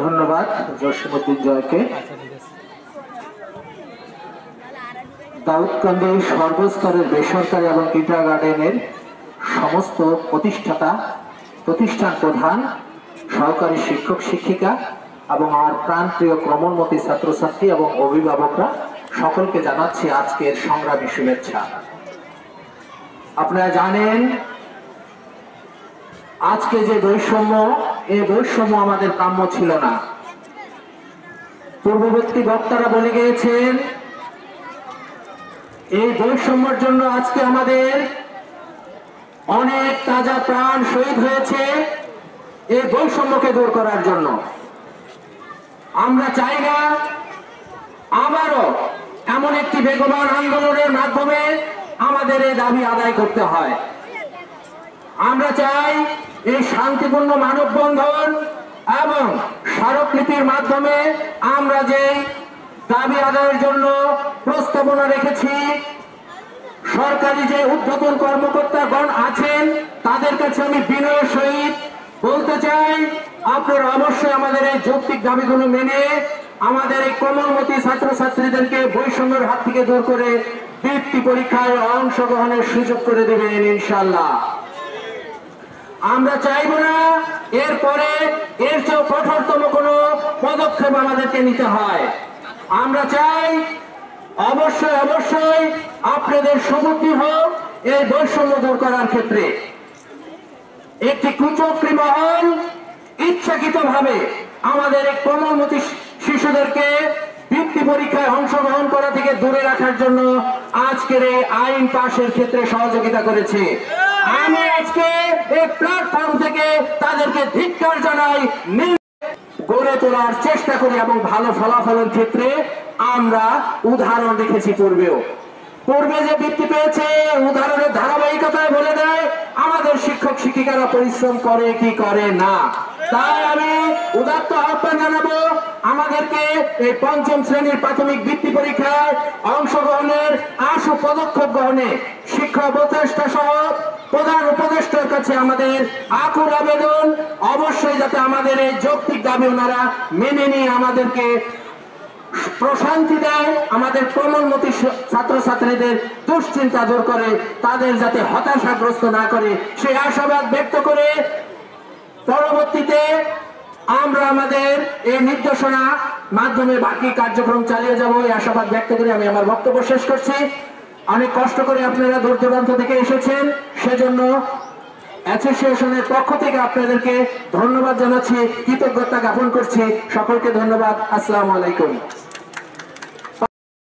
ধন্যবাদ জসিমউদ্দিন জয়কে। দাউদকান্দি সর্বস্তরের বেসরকারি এবং কিন্ডারগার্টেনের সমস্ত প্রতিষ্ঠান প্রধান, সহকারী শিক্ষক শিক্ষিকা এবং আমার প্রাণপ্রিয় ক্রমোন্নতি ছাত্রছাত্রী এবং অভিভাবকরা সকলকে জানাচ্ছি আজকের সংগ্রামী শুভেচ্ছা। আপনারা জানেন আজকে যে বৈষম্য, এই বৈষম্য আমাদের কাম্য ছিল না। পূর্ববর্তী বক্তারা বলে গিয়েছেন এই বৈষম্যের জন্য আজকে আমাদের অনেক তাজা প্রাণ শহীদ হয়েছে। এই বৈষম্যকে দূর করার জন্য আমরা চাই না আবারও এমন একটি বেগবান আন্দোলনের মাধ্যমে আমাদের এই দাবি আদায় করতে হয়। আমরা চাই এই শান্তিপূর্ণ মানববন্ধন এবং স্মারকলিপির মাধ্যমে আমরা যে দাবি আদায়ের জন্য প্রস্তাবনা রেখেছি, সরকারি যে ঊর্ধ্বতন কর্মকর্তাগণ আছেন তাদের কাছে আমি বিনয়ের সহিত বলতে চাই, আপনারা অবশ্যই আমাদের এই যৌক্তিক দাবিগুলো মেনে আমাদের এই কোমলমতি ছাত্রছাত্রীদেরকে বৈষম্যের হাত থেকে দূর করে বৃত্তি পরীক্ষায় অংশগ্রহণের সুযোগ করে দেবেন ইনশাআল্লাহ। আমরা চাইব না এরপরে এর চেয়ে কঠোরতম কোনো পদক্ষেপ আমাদেরকে নিতে হয়। আমরা চাই অবশ্যই আপনাদের সুবুদ্ধি হোক এই বৈষম্য দূর করার ক্ষেত্রে। একটি কুচক্রী মহল ইচ্ছাকৃতভাবে আমাদের এই কোমলমতি শিশুদেরকে বৃত্তি পরীক্ষায় অংশগ্রহণ করা থেকে দূরে রাখার জন্য আজকের এই আইন পাশের ক্ষেত্রে সহযোগিতা করেছে। আমি আজকে এই প্ল্যাটফর্ম থেকে তাদেরকে ধিক্কার জানাই। গড়ে তোলার চেষ্টা করি এবং ভালো ফলাফলের ক্ষেত্রে আমরা উদাহরণ রেখেছি। পূর্বে যে বৃত্তি পেয়েছে উদাহরণের ধারাবাহিকতায় বলে দেয় আমাদের শিক্ষক শিক্ষিকারা পরিশ্রম করে কি করে না। তাই আমি উদাত্ত আহ্বান জানাবো আমাদেরকে এই পঞ্চম শ্রেণীর প্রাথমিক বৃত্তি পরীক্ষায় অংশগ্রহণের আশু পদক্ষেপ গ্রহণে শিক্ষা উপদেষ্টা সহ প্রধান উপদেষ্টার কাছে আমাদের আকুল আবেদন, অবশ্যই যাতে আমাদের এই যৌক্তিক দাবি ওনারা মেনে নিয়ে আমাদেরকে প্রশান্তি দেয়, আমাদের কোমলমতি ছাত্রছাত্রীদের দুশ্চিন্তা দূর করে, তাদের যাতে হতাশাগ্রস্ত না করে সেই আশাবাদ ব্যক্ত করে পরবর্তীতে আমরা আমাদের এই নির্দেশনা মাধ্যমে বাকি কার্যক্রম চালিয়ে যাব এই আশাবাদ ব্যক্ত করে আমি আমার বক্তব্য শেষ করছি। অনেক কষ্ট করে আপনারা দূর দূরান্ত থেকে এসেছেন, সেজন্য অ্যাসোসিয়েশনের পক্ষ থেকে আপনাদেরকে ধন্যবাদ জানাচ্ছি, কৃতজ্ঞতা জ্ঞাপন করছি। সকলকে ধন্যবাদ। আসসালামু আলাইকুম।